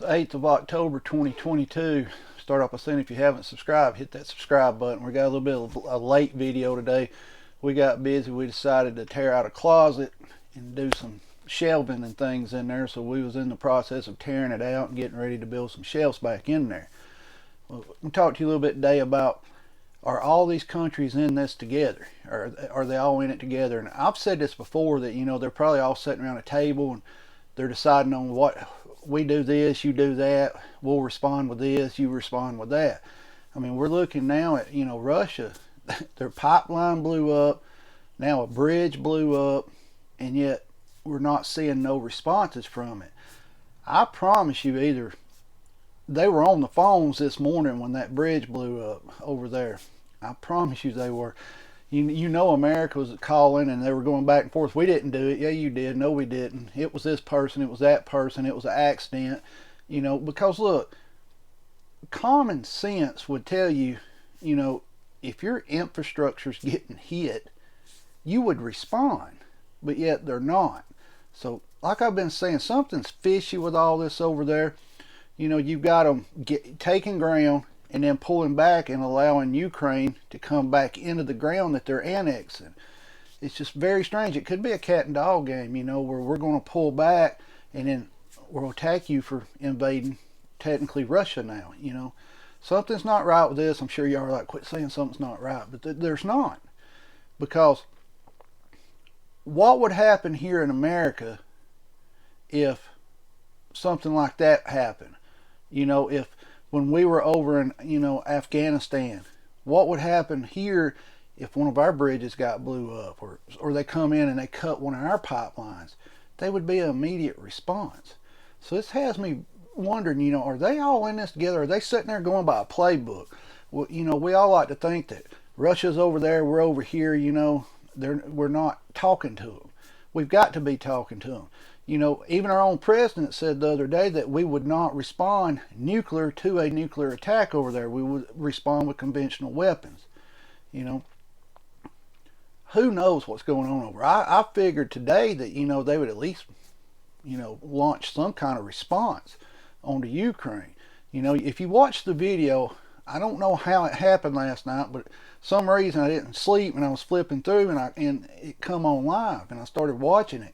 8th of October 2022. Start off by saying if you haven't subscribed, hit that subscribe button. We got a little bit of a late video today. We got busy. We decided to tear out a closet and do some shelving and things in there. So we was in the process of tearing it out and getting ready to build some shelves back in there. We'll talk to you a little bit today about, are all these countries in this together? Are they all in it together? And I've said this before that, they're probably all sitting around a table and they're deciding on what, we do this, you do that, we'll respond with this, you respond with that. I mean, we're looking now at, Russia, their pipeline blew up, now a bridge blew up, and yet we're not seeing no responses from it. I promise you, either they were on the phones this morning when that bridge blew up over there. I promise you they were. America was calling and they were going back and forth. We didn't do it. Yeah, you did. No, we didn't. It was this person. It was that person. It was an accident. Because look, common sense would tell you, if your infrastructure's getting hit, you would respond. But yet they're not. So, like I've been saying, something's fishy with all this over there. You've got them taking ground and then pulling back and allowing Ukraine to come back into the ground that they're annexing. It's just very strange. It could be a cat and dog game, where we're going to pull back and then we'll attack you for invading technically Russia now. Something's not right with this. I'm sure y'all are like, quit saying something's not right, but there's not. Because what would happen here in America if something like that happened? If when we were over in, Afghanistan, what would happen here if one of our bridges got blew up, or they come in and they cut one of our pipelines? They would be an immediate response. So this has me wondering, are they all in this together? Are they sitting there going by a playbook? Well, we all like to think that Russia's over there, we're over here, we're not talking to them. We've got to be talking to them. Even our own president said the other day that we would not respond nuclear to a nuclear attack over there. We would respond with conventional weapons. Who knows what's going on over? I figured today that, they would at least, launch some kind of response onto Ukraine. If you watch the video, I don't know how it happened last night, but some reason I didn't sleep and I was flipping through and it come on live and I started watching it.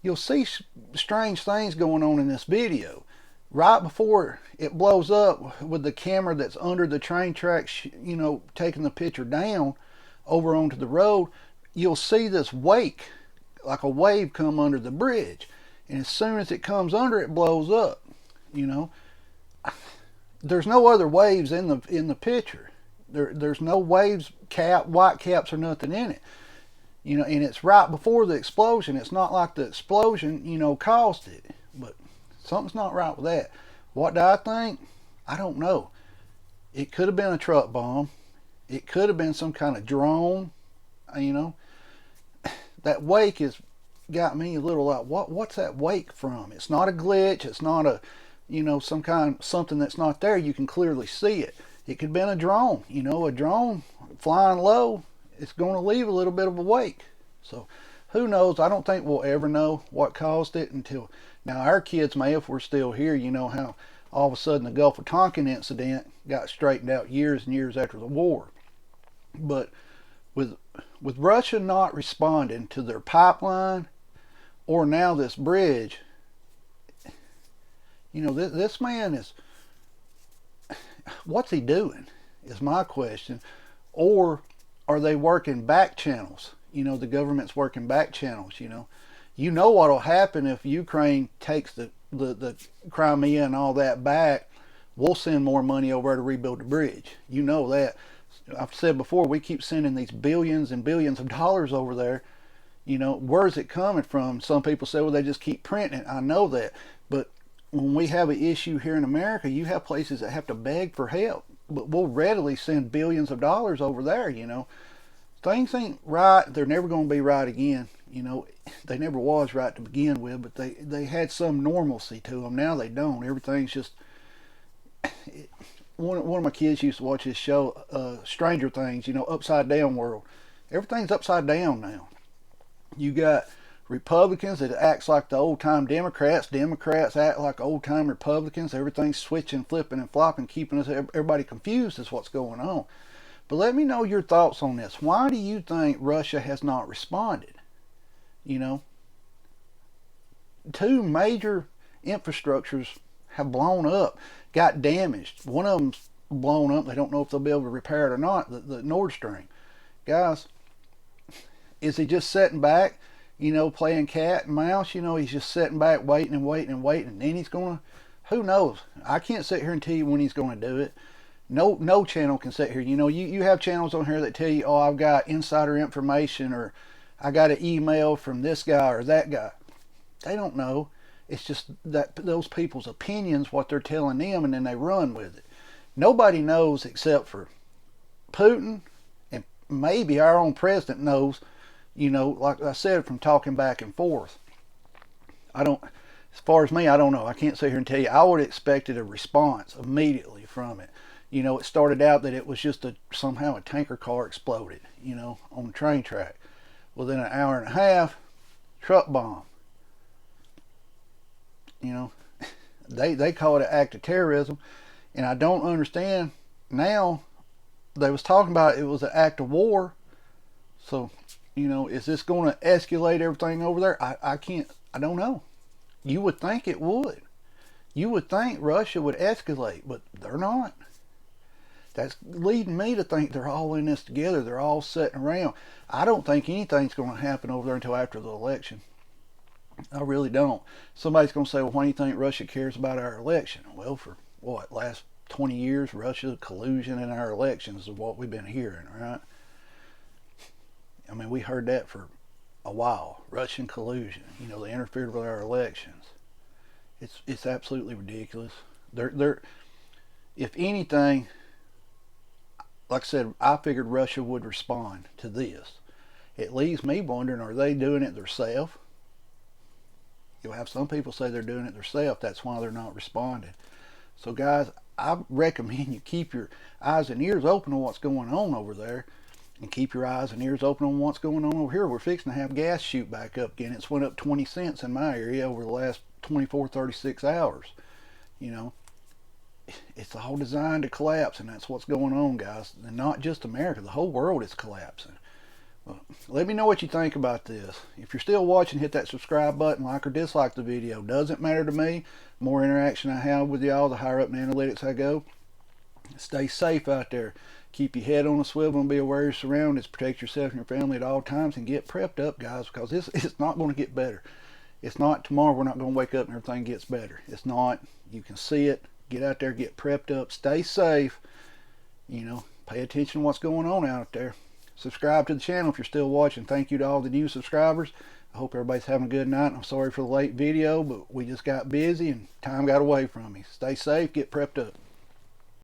You'll see strange things going on in this video. Right before it blows up with the camera that's under the train tracks, taking the picture down over onto the road, you'll see this wake, like a wave come under the bridge. And as soon as it comes under, it blows up. There's no other waves in the picture. There's no waves, white caps or nothing in it. And it's right before the explosion. It's not like the explosion, caused it. But something's not right with that. What do I think? I don't know. It could have been a truck bomb. It could have been some kind of drone. That wake has got me a little like, what's that wake from? It's not a glitch. It's not a, something that's not there. You can clearly see it. It could have been a drone. A drone flying low, it's going to leave a little bit of a wake. So who knows? I don't think we'll ever know what caused it until now. Our kids may, if we're still here, how all of a sudden the Gulf of Tonkin incident got straightened out years and years after the war. But with Russia not responding to their pipeline or now this bridge, this man is, what's he doing is my question. Or are they working back channels? The government's working back channels. What'll happen if Ukraine takes the Crimea and all that back. We'll send more money over to rebuild the bridge. That. I've said before, we keep sending these billions and billions of dollars over there. Where's it coming from? Some people say, well, they just keep printing it. I know that. But when we have an issue here in America, you have places that have to beg for help. But we'll readily send billions of dollars over there. Things ain't right. They're never going to be right again. They never was right to begin with, but they had some normalcy to them. Now they don't. Everything's just, one of my kids used to watch this show, Stranger Things, Upside Down World. Everything's upside down now. You got Republicans, it acts like the old-time Democrats. Democrats act like old-time Republicans. Everything's switching, flipping, and flopping, keeping us everybody confused is what's going on. But let me know your thoughts on this. Why do you think Russia has not responded? You know, two major infrastructures have blown up, got damaged. One of them's blown up. They don't know if they'll be able to repair it or not, the Nord Stream. Guys, is he just sitting back, you know, playing cat and mouse? You know, he's just sitting back waiting and waiting and waiting, and then he's going to, who knows? I can't sit here and tell you when he's going to do it. No channel can sit here. You know, you have channels on here that tell you, oh, I've got insider information, or I got an email from this guy or that guy. They don't know. It's just that those people's opinions, what they're telling them, and then they run with it. Nobody knows except for Putin, and maybe our own president knows, you know, like I said, from talking back and forth. As far as me, I don't know. I can't sit here and tell you. I would have expected a response immediately from it. You know, it started out that it was just somehow a tanker car exploded, you know, on the train track. Within an hour and a half, truck bomb. You know, they call it an act of terrorism, and I don't understand now. They was talking about it was an act of war. So, you know, is this going to escalate everything over there? I don't know. You would think it would. You would think Russia would escalate, but they're not. That's leading me to think they're all in this together. They're all sitting around. I don't think anything's going to happen over there until after the election. I really don't. Somebody's going to say, well, why do you think Russia cares about our election? Well, for what, last 20 years, Russia collusion in our elections is what we've been hearing, right? I mean, we heard that for a while. Russian collusion. You know, they interfered with our elections. It's absolutely ridiculous. They're if anything, like I said, I figured Russia would respond to this. It leaves me wondering, are they doing it themselves? You'll have some people say they're doing it themselves. That's why they're not responding. So guys, I recommend you keep your eyes and ears open on what's going on over there, and keep your eyes and ears open on what's going on over here. We're fixing to have gas shoot back up again. It's went up 20 cents in my area over the last 36 hours. You know, it's all designed to collapse, and that's what's going on, guys. And not just America, the whole world is collapsing. Well, let me know what you think about this. If you're still watching, hit that subscribe button, like or dislike the video. Doesn't matter to me. The more interaction I have with y'all, the higher up in the analytics I go. Stay safe out there. Keep your head on a swivel and be aware of your surroundings. Protect yourself and your family at all times, and get prepped up, guys, because it's not going to get better. It's not tomorrow. We're not going to wake up and everything gets better. It's not. You can see it. Get out there, get prepped up, stay safe. You know, pay attention to what's going on out there. Subscribe to the channel if you're still watching. Thank you to all the new subscribers. I hope everybody's having a good night. I'm sorry for the late video, but we just got busy and time got away from me. Stay safe, get prepped up.